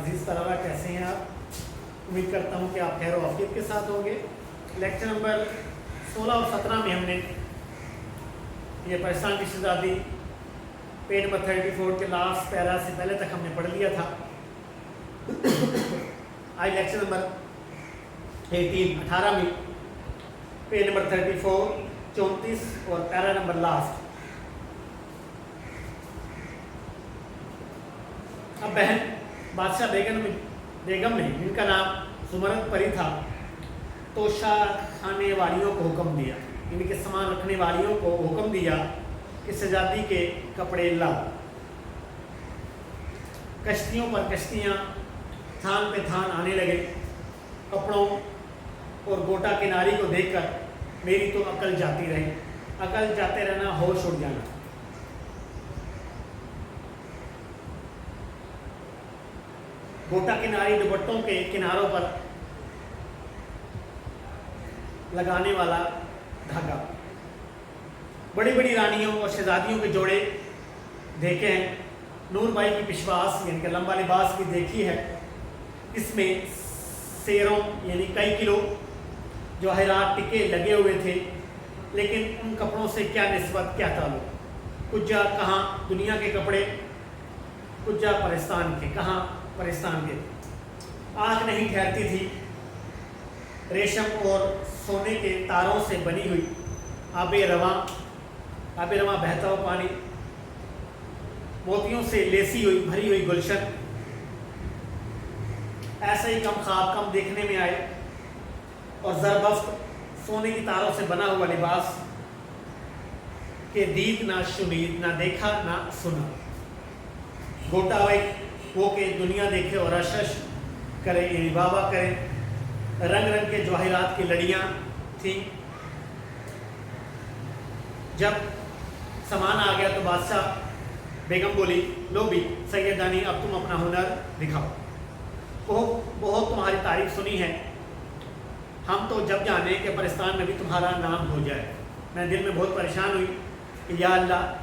عزیز طلبہ کیسے ہیں آپ؟ امید کرتا ہوں کہ آپ خیر و عافیت کے ساتھ ہوں گے۔ لیکچر نمبر 16 اور 17 میں ہم نے یہ پاکستان کی شہزادی پیج نمبر 34 کے لاسٹ پیرا سے پہلے تک ہم نے پڑھ لیا تھا۔ آج لیکچر نمبر 18 میں پیج نمبر 34 34 اور پیرا نمبر لاسٹ۔ اب بہن بادشاہ بیگم نے، جن کا نام زمرد پری تھا، توشہ کھانے والیوں کو حکم دیا، یعنی کہ سامان رکھنے والیوں کو حکم دیا کہ شہزادی کے کپڑے لاؤ۔ کشتیوں پر کشتیاں تھان پہ تھان آنے لگے۔ کپڑوں اور گوٹا کناری کو دیکھ کر میری تو عقل جاتی رہی۔ عقل جاتے رہنا، ہوش اڑ جانا۔ گوٹا کناری دوپٹوں کے کناروں پر لگانے والا دھاگا۔ بڑی بڑی رانیوں اور شہزادیوں کے جوڑے دیکھے ہیں۔ نور بھائی کی پشواس یعنی کہ لمبا لباس بھی دیکھی ہے۔ اس میں سیروں یعنی کئی کلو جواہرات ٹکے لگے ہوئے تھے، لیکن ان کپڑوں سے کیا نسبت، کیا تعلق؟ کجا کہاں دنیا کے کپڑے، کجا پرستان کے، کہاں پرستان کے۔ آنکھ نہیں ٹھہرتی تھی۔ ریشم اور سونے کے تاروں سے بنی ہوئی آب رواں بہتا ہوا پانی، موتیوں سے لیسی ہوئی بھری ہوئی گلشن، ایسے ہی کم خواب کم دیکھنے میں آئے۔ اور زربفت سونے کی تاروں سے بنا ہوا لباس کہ دید نہ شنید، نہ دیکھا نہ سنا۔ گوٹا وہ کہ دنیا دیکھے اور اشش کرے، یعنی واہ کرے۔ رنگ رنگ کے جواہرات کی لڑیاں تھیں۔ جب سامان آ گیا تو بادشاہ بیگم بولی، لو بھی سیدانی، اب تم اپنا ہنر دکھاؤ۔ بہت تمہاری تعریف سنی ہے، ہم تو جب جانے کہ پرستان میں بھی تمہارا نام ہو جائے۔ میں دل میں بہت پریشان ہوئی کہ یا اللہ،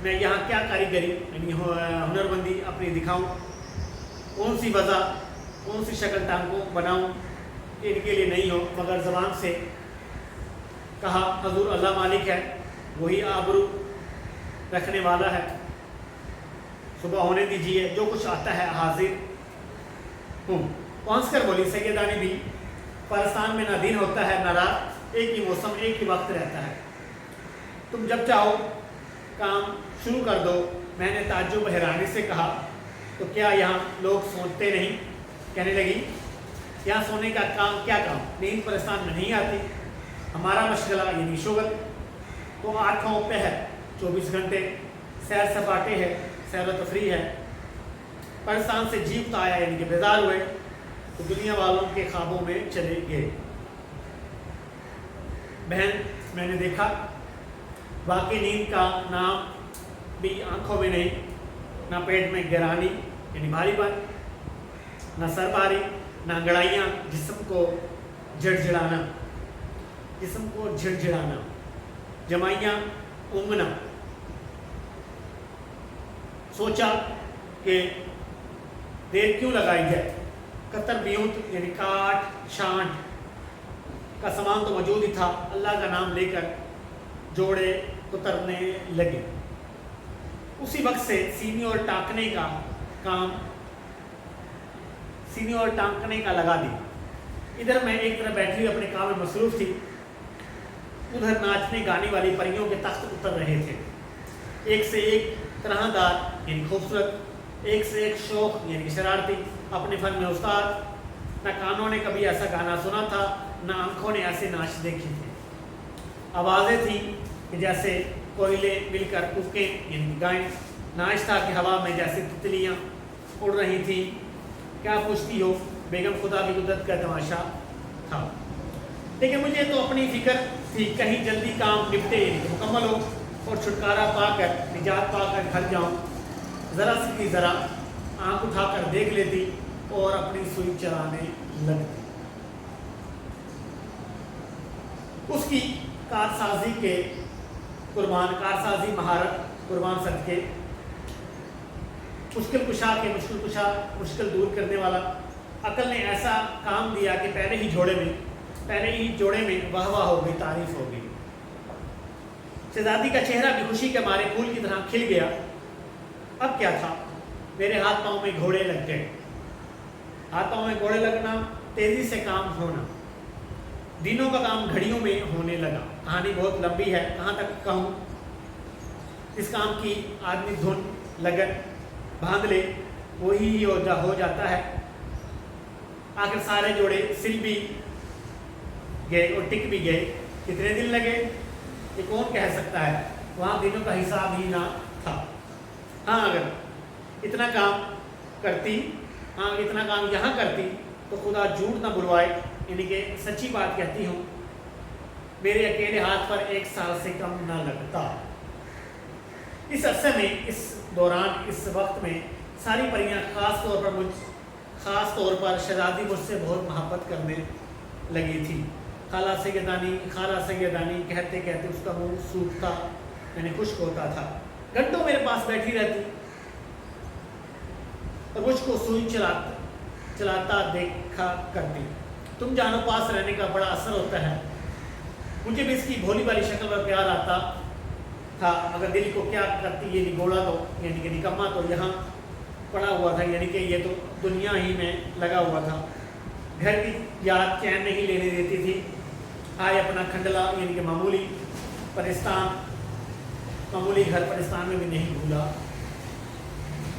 میں یہاں کیا کاریگری یعنی ہنر مندی اپنی دکھاؤں، کون سی وضع، کون سی شکل ٹانگوں بناؤں، ان کے لیے نہیں ہو، مگر زبان سے کہا حضور اللہ مالک ہے، وہی آبرو رکھنے والا ہے، صبح ہونے دیجیے، جو کچھ آتا ہے حاضر ہوں۔ پہنچ کر بولی، سیدانی بھی، پرستان میں نہ دن ہوتا ہے نہ رات، ایک ہی موسم ایک ہی وقت رہتا ہے، تم جب چاہو کام شروع کر دو۔ میں نے تعجب و حیرانی سے کہا، تو کیا یہاں لوگ سوچتے نہیں؟ کہنے لگی، یہاں سونے کا کام کیا کام، نیند پرستان میں نہیں آتی، ہمارا مشغلہ یعنی شغل تو آنکھوں پہ ہے، 24 گھنٹے سیر سپاٹے ہے، سیر و تفریح ہے۔ پرستان سے جیب آیا یعنی کہ بیدار ہوئے تو دنیا والوں کے خوابوں میں چلے گئے۔ بہن میں نے دیکھا، باقی نیند کا نام بھی آنکھوں میں نہیں، نہ پیٹ میں گرانی یعنی بھاری پن، نہ سر بھاری، نہ انگڑائیاں، جسم کو جھڑجھڑانا، جمائیاں اونگنا۔ سوچا کہ دیر کیوں لگائی جائے، قطر بیوت یعنی کاٹ چھانٹ کا سامان تو موجود ہی تھا۔ اللہ کا نام لے کر جوڑے کترنے لگے۔ اسی وقت سے سینے اور ٹانکنے کا لگا دی۔ ادھر میں ایک طرف بیٹھی ہوئی اپنے کام میں مصروف تھی، ادھر ناچنے گانے والی پریوں کے تخت اتر رہے تھے، ایک سے ایک طرح دار یعنی خوبصورت، ایک سے ایک شوخ یعنی شرارتی، اپنے فن میں استاد۔ نہ کانوں نے کبھی ایسا گانا سنا تھا، نہ آنکھوں نے ایسے ناچ دیکھے تھے۔ آوازیں تھیں کہ جیسے کوئلے مل کر کوکیں یعنی گائیں، ناچ تھا کہ ہوا میں جیسے تتلیاں اڑ رہی تھیں۔ کیا پوچھتی ہو، بیگم خدا کی قدرت کا تماشا تھا۔ لیکن مجھے تو اپنی فکر تھی، کہیں جلدی کام نپٹے یعنی کہ مکمل ہو اور چھٹکارا پا کر، نجات پا کر گھر جاؤں۔ ذرا سی کی ذرا آنکھ اٹھا کر دیکھ لیتی اور اپنی سوئی چلانے لگتی۔ اس کی کارسازی مہارت قربان صدقے مشکل کشا کے مشکل کشا، مشکل دور کرنے والا، عقل نے ایسا کام دیا کہ پہلے ہی جوڑے میں واہ واہ ہو گئی، تعریف ہو گئی۔ شہزادی کا چہرہ بھی خوشی کے مارے پھول کی طرح کھل گیا۔ اب کیا تھا، میرے ہاتھ پاؤں میں گھوڑے لگ گئے۔ ہاتھ پاؤں میں گھوڑے لگنا، تیزی سے کام ہونا، دنوں کا کام گھڑیوں میں ہونے لگا۔ کہانی بہت لمبی ہے، کہاں تک کہوں۔ اس کام کی آدمی دھن لگن باندھ لے وہی ہو جاتا ہے۔ آخر سارے جوڑے سل بھی گئے اور ٹک بھی گئے۔ کتنے دن لگے یہ کون کہہ سکتا ہے، وہاں دنوں کا حساب ہی نہ تھا۔ ہاں اگر اتنا کام یہاں کرتی تو خدا جھوٹ نہ بلوائے، یعنی کہ سچی بات کہتی ہوں، میرے اکیلے ہاتھ پر 1 سال سے کم نہ لگتا۔ اس عرصے میں، اس دوران، اس وقت میں ساری پریاں خاص طور پر شہزادی مجھ سے بہت محبت کرنے لگی تھی۔ خالہ سیدانی کہتے کہتے اس کا منہ سوکھتا یعنی خشک ہوتا تھا۔ گھنٹوں میرے پاس بیٹھی رہتی اور مجھ کو سوئی چلاتا دیکھا کرتی۔ تم جانو پاس رہنے کا بڑا اثر ہوتا ہے۔ مجھے بھی اس کی بھولی والی شکل پر پیار آتا تھا۔ اگر دل کو کیا کرتی یہ نگوڑا تو یعنی کہ نکما تو یہاں پڑا ہوا تھا، یعنی کہ یہ تو دنیا ہی میں لگا ہوا تھا۔ گھر کی یاد چین نہیں لینے دیتی تھی۔ آئے اپنا کھنڈلا یعنی کہ معمولی گھر پرستان میں بھی نہیں بھولا۔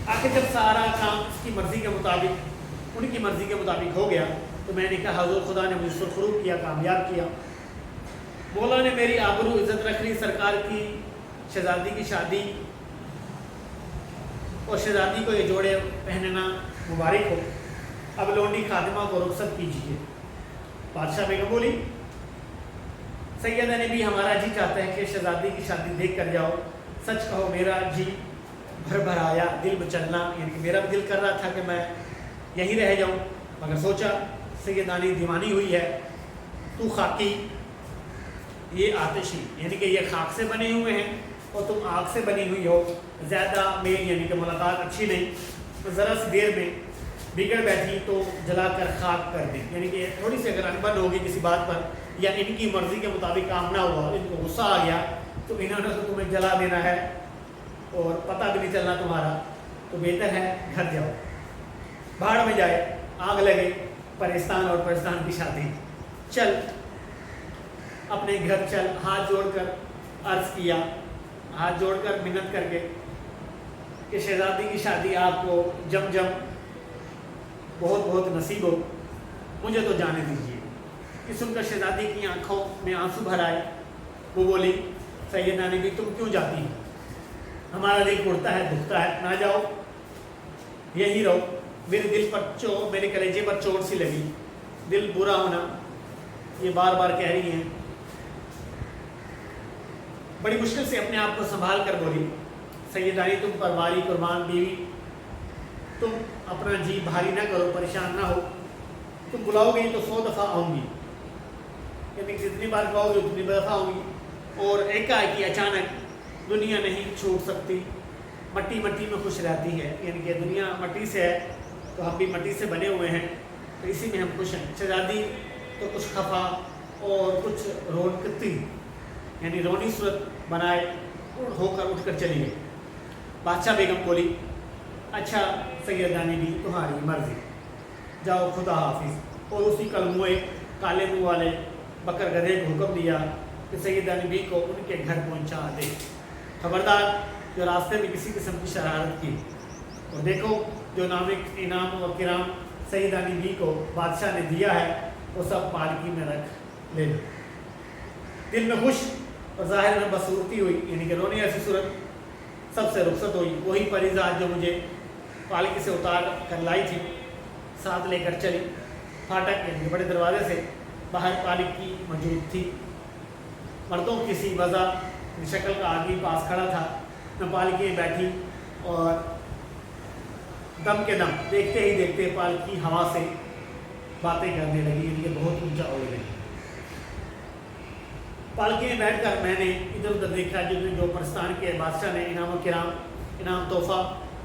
آخر جب سارا کام ان کی مرضی کے مطابق ہو گیا تو میں نے کہا حضور خدا نے مجھے سرخروب کیا، کامیاب کیا۔ مولا نے میری آبرو عزت رکھ لی۔ سرکار کی شہزادی کی شادی اور شہزادی کو یہ جوڑے پہننا مبارک ہو۔ اب لونڈی خادمہ کو رخصت کیجیے۔ بادشاہ بیگم بولی سیدہ نے بھی ہمارا جی چاہتا ہے کہ شہزادی کی شادی دیکھ کر جاؤ۔ سچ کہو میرا جی بھر آیا، دل مچلنا، یعنی کہ میرا بھی دل کر رہا تھا کہ میں یہیں رہ جاؤں، مگر سوچا سیدانی دیوانی ہوئی ہے، تو خاکی یہ آتشی، یعنی کہ یہ خاک سے بنے ہوئے ہیں اور تم آگ سے بنی ہوئی ہو، زیادہ میل یعنی کہ ملاقات اچھی نہیں، تو ذرا سی دیر میں بگڑ بیٹھی تو جلا کر خاک کر دی۔ یعنی کہ تھوڑی سی اگر انبن ہوگی کسی بات پر یا ان کی مرضی کے مطابق کام نہ ہوا، ان کو غصہ آ گیا تو انہوں نے تو تمہیں جلا دینا ہے اور پتہ بھی نہیں چلنا تمہارا، تو بہتر ہے گھر جاؤ، بھاڑ میں جائے، آگ لگے، پرستان اور پرستان کی شادی، چل اپنے گھر چل۔ ہاتھ جوڑ کر عرض کیا، ہاتھ جوڑ کر منت کر کے کہ شہزادی کی شادی آپ کو جم بہت بہت نصیب ہو، مجھے تو جانے دیجیے۔ یہ سن کر شہزادی کی آنکھوں میں آنسو بھر آئے۔ وہ بولی سیدہ نے بھی تم کیوں جاتی ہو، ہمارا دل اڑتا ہے، دکھتا ہے، نہ جاؤ، یہی رہو۔ میرے دل پر میرے کلیجے پر چوٹ سی لگی، دل برا ہونا، یہ بار بار کہہ رہی ہیں۔ بڑی مشکل سے اپنے آپ کو سنبھال کر بولی سیدانی تم پر باری قربان بیوی، تم اپنا جی بھاری نہ کرو، پریشان نہ ہو، تم بلاؤ گی تو 100 دفعہ آؤں گی، یعنی جتنی بار کہو گی اتنی دفعہ آؤں گی، اور ایک اچانک دنیا نہیں چھوٹ سکتی، مٹی میں خوش رہتی ہے، یعنی کہ دنیا مٹی سے ہے تو ہم بھی مٹی سے بنے ہوئے ہیں، تو اسی میں ہم خوش ہیں۔ شہزادی تو کچھ خفا اور کچھ رونقتی یعنی رونی صورت بنائے ہو کر اٹھ کر چلی گئی۔ بادشاہ بیگم بولی اچھا سیدانی بھی تمہاری مرضی، جاؤ خدا حافظ، اور اسی کلموئے کالے منہ والے بکر گدھے کو حکم دیا کہ سیدانی بی کو ان کے گھر پہنچا دے۔ خبردار جو راستے میں کسی قسم کی شرارت کی، اور دیکھو جو انعام و کرام سیدانی بی کو بادشاہ نے دیا ہے وہ سب پالکی میں رکھ لینا۔ دل میں خوش اور ظاہر میں بصورتی ہوئی، یعنی کہ رونے ایسی صورت، سب سے رخصت ہوئی۔ وہی پری ذات جو مجھے پالکی سے اتار کر لائی تھی ساتھ لے کر چلی۔ پھاٹک یعنی بڑے دروازے سے باہر پالکی موجود تھی، مردوں کسی وضع شکل کا آدمی پاس کھڑا تھا۔ میں پالکی میں بیٹھی اور دم کے دم دیکھتے ہی دیکھتے پالکی ہوا سے باتیں کرنے لگی، یعنی کہ بہت اونچا اڑ گئی۔ پالکی میں بیٹھ کر میں نے ادھر ادھر دیکھا جو پرستان کے بادشاہ نے انعام و کرام، انعام تحفہ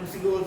MCQs,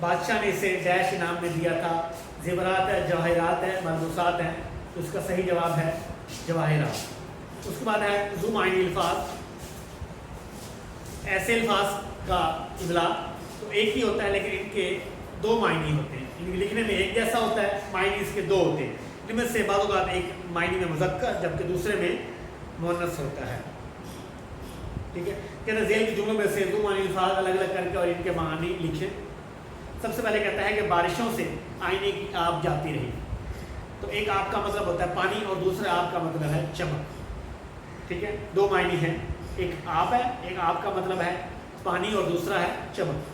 بادشاہ نے اسے ڈیش انعام میں دیا تھا، زیورات ہے، جواہرات ہیں، ملبوسات ہیں، تو اس کا صحیح جواب ہے جواہرات۔ اس کے بعد ہے ذو معنی الفاظ، ایسے الفاظ کا ابلاغ تو ایک ہی ہوتا ہے لیکن ان کے دو معنی ہوتے ہیں، ان کے لکھنے میں ایک جیسا ہوتا ہے، معنی اس کے دو ہوتے ہیں، ان میں سے بعض اوقات ایک معنی میں مذکر جبکہ دوسرے میں مؤنث ہوتا ہے، ٹھیک ہے۔ کہتے ہیں ذیل کے جملوں میں سے دو معنی الفاظ الگ الگ کر کے اور ان کے معنی لکھیں۔ سب سے پہلے کہتا ہے کہ بارشوں سے آئینے کی آب جاتی رہی، تو ایک آب کا مطلب ہوتا ہے پانی اور دوسرا آب کا مطلب ہے چمک، ٹھیک ہے، دو معنی ہیں، ایک آب ہے، ایک آب کا مطلب ہے پانی اور دوسرا ہے چمک۔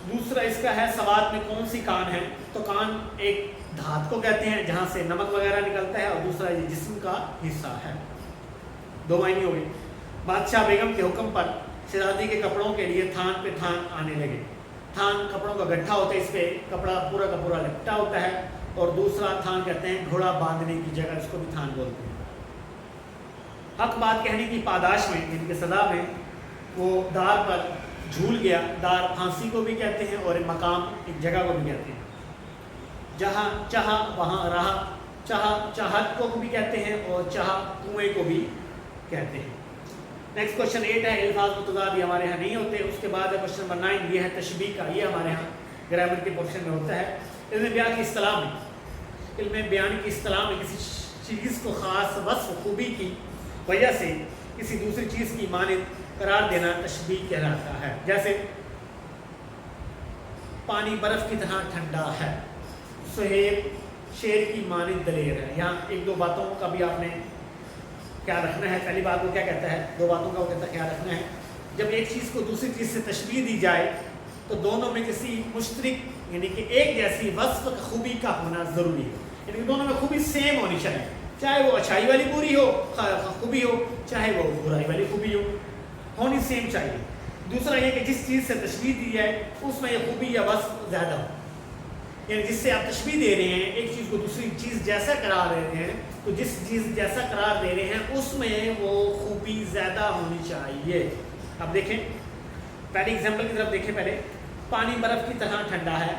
دوسرا اس کا ہے سواد میں کون سی کان ہے، تو کان ایک دھات کو کہتے ہیں جہاں سے نمک وغیرہ نکلتا ہے، اور دوسرا یہ جسم کا حصہ ہے، دو معنی ہو گئے۔ بادشاہ بیگم کے حکم پر شہزادی کے کپڑوں کے لیے تھان پہ تھان آنے لگے، تھان کپڑوں کا گٹھا ہوتا ہے، اس پہ کپڑا پورا کا پورا لپٹا ہوتا ہے، اور دوسرا تھان کہتے ہیں گھوڑا باندھنے کی جگہ، اس کو بھی تھان بولتے ہیں۔ حق بات کہنے کی پاداش میں ان کے سزا میں وہ دار پر جھول گیا، دار پھانسی کو بھی کہتے ہیں اور مقام ایک جگہ کو بھی کہتے ہیں، جہاں چاہا وہاں رہا، چاہا چاہت کو بھی کہتے ہیں اور چاہا کنویں کو بھی کہتے ہیں۔ نیکسٹ کوشچن 8 ہے، الفاظ متضاد یہ ہمارے ہاں نہیں ہوتے۔ اس کے بعد ہے کوشچن نمبر 9، یہ ہے تشبیہ کا، یہ ہمارے ہاں گرامر کے پورشن میں ہوتا ہے۔ علم بیان کی اصطلاح میں، علم بیان کی اصطلاح میں کسی چیز کو خاص وصف خوبی کی وجہ سے کسی دوسری چیز کی مانند قرار دینا تشبیہ کہلاتا ہے۔ جیسے پانی برف کی طرح ٹھنڈا ہے، سہیب شیر کی مانند دلیر ہے۔ یہاں ایک دو باتوں کا بھی آپ نے خیال رکھنا ہے۔ پہلی بات وہ کیا کہتا ہے، دو باتوں کا وہ کہتا ہے خیال رکھنا ہے، جب ایک چیز کو دوسری چیز سے تشبیہ دی جائے تو دونوں میں کسی مشترک یعنی کہ ایک جیسی وصف خوبی کا ہونا ضروری ہے، یعنی کہ دونوں میں خوبی سیم ہونی چاہیے، چاہے وہ اچھائی والی بری ہو خوبی ہو، چاہے وہ برائی والی خوبی ہو، ہونی سیم چاہیے۔ دوسرا یہ کہ جس چیز سے تشبیہ دی جائے اس میں یہ خوبی یا وصف زیادہ ہو، یعنی جس سے آپ تشبیہ دے رہے ہیں ایک چیز کو دوسری چیز جیسا قرار دے رہے ہیں، تو جس چیز جیسا قرار دے رہے ہیں اس میں وہ خوبی زیادہ ہونی چاہیے۔ اب دیکھیں پہلی ایگزامپل کی طرف دیکھیں، پہلے پانی برف کی طرح ٹھنڈا ہے،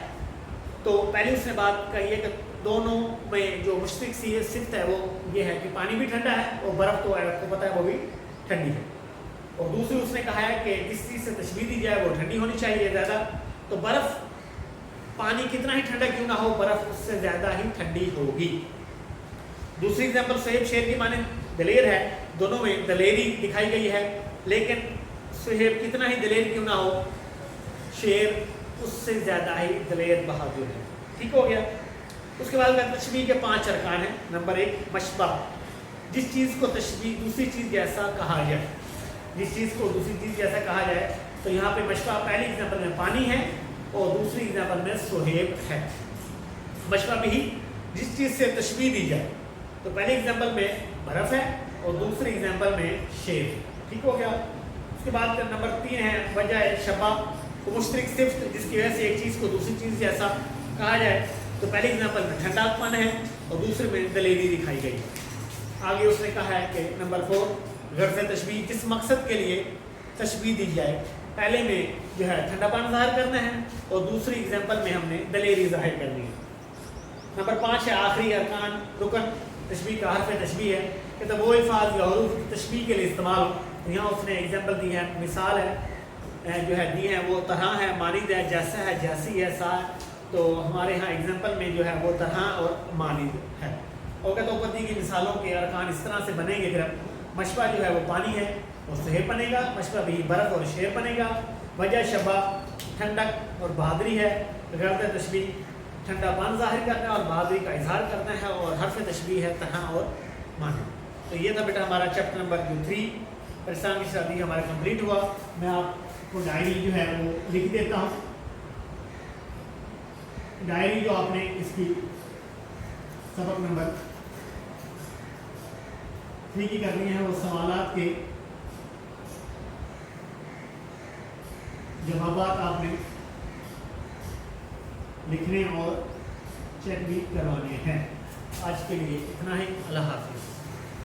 تو پہلے اس نے بات کہی ہے کہ دونوں میں جو مشترک سی صفت ہے وہ یہ ہے کہ پانی بھی ٹھنڈا ہے اور برف تو آپ کو پتہ ہے وہ بھی ٹھنڈی ہے، اور دوسری اس نے کہا ہے کہ جس چیز سے تشبیہ دی جائے وہ ٹھنڈی ہونی چاہیے زیادہ، تو برف پانی کتنا ہی ٹھنڈا کیوں نہ ہو برف اس سے زیادہ ہی ٹھنڈی ہوگی۔ دوسری ایگزامپل سہیب شیر کی مانند دلیر ہے، دونوں میں دلیری دکھائی گئی ہے، لیکن سہیب کتنا ہی دلیر کیوں نہ ہو شیر اس سے زیادہ ہی دلیر بہادر ہے، ٹھیک ہو گیا۔ اس کے بعد تشبیہ کے 5 ارکان ہیں۔ نمبر 1 مشبہ، جس چیز کو تشبیہ دوسری چیز جیسا کہا جائے، جس چیز کو دوسری چیز جیسا کہا جائے، تو یہاں پہ مشبہ پہلی ایگزامپل میں پانی ہے اور دوسری ایگزامپل میں سہیب ہے۔ مشبہ بھی جس چیز سے تشبیہ دی جائے، تو پہلی ایگزامپل میں برف ہے اور دوسری ایگزامپل میں شیر، ٹھیک ہو گیا۔ اس کے بعد نمبر 3 ہے وجہ شبہ، کو مشترک صفت جس کی وجہ سے ایک چیز کو دوسری چیز جیسا کہا جائے، تو پہلی ایگزامپل میں ٹھنڈا پن ہے اور دوسرے میں دلیری دکھائی گئی۔ آگے اس نے کہا ہے کہ نمبر 4 غرض تشبیہ، جس مقصد کے لیے تشبیہ دی جائے، پہلے میں جو ہے ٹھنڈا پن ظاہر کرنا ہے اور دوسری ایگزامپل میں ہم نے دلیری ظاہر کرنی ہے۔ نمبر 5 ہے آخری ارکان رکن تشبیہ کا، حرف تشبیہ ہے کہ تو وہ الفاظ یا حروف تشبیہ کے لیے استعمال ہو، یہاں اس نے ایگزامپل دی ہے، مثال ہے جو ہے دی ہے وہ طرح ہے، مانند ہے، جیسا ہے، جیسی ہے، سا، تو ہمارے ہاں ایگزامپل میں جو ہے وہ طرح اور مانند ہے۔ اور کہتا اوپر دی کی مثالوں کے ارکان اس طرح سے بنیں گے کہ مشبہ جو ہے وہ پانی ہے اور سہیب بنے گا، مشبہ بھی برف اور شیر بنے گا، وجہ شبہ ٹھنڈک اور بہادری ہے، غرض تشبیہ ٹھنڈا پن ظاہر کرنا ہے اور بہادری کا اظہار کرنا ہے، اور حرف تشبیہ ہے طرح اور مانند۔ تو یہ تھا بیٹا ہمارا چیپٹر نمبر 3 پرسان کی شادی ہمارا کمپلیٹ ہوا۔ میں آپ کو ڈائری جو ہے وہ لکھ دیتا ہوں، ڈائری جو آپ نے اس کی سبق نمبر 3 کی کرنی ہے، وہ سوالات کے جوابات آپ نے لکھنے اور چیک بھی کروانے ہیں۔ آج کے لیے اتنا ہی، اللہ حافظ۔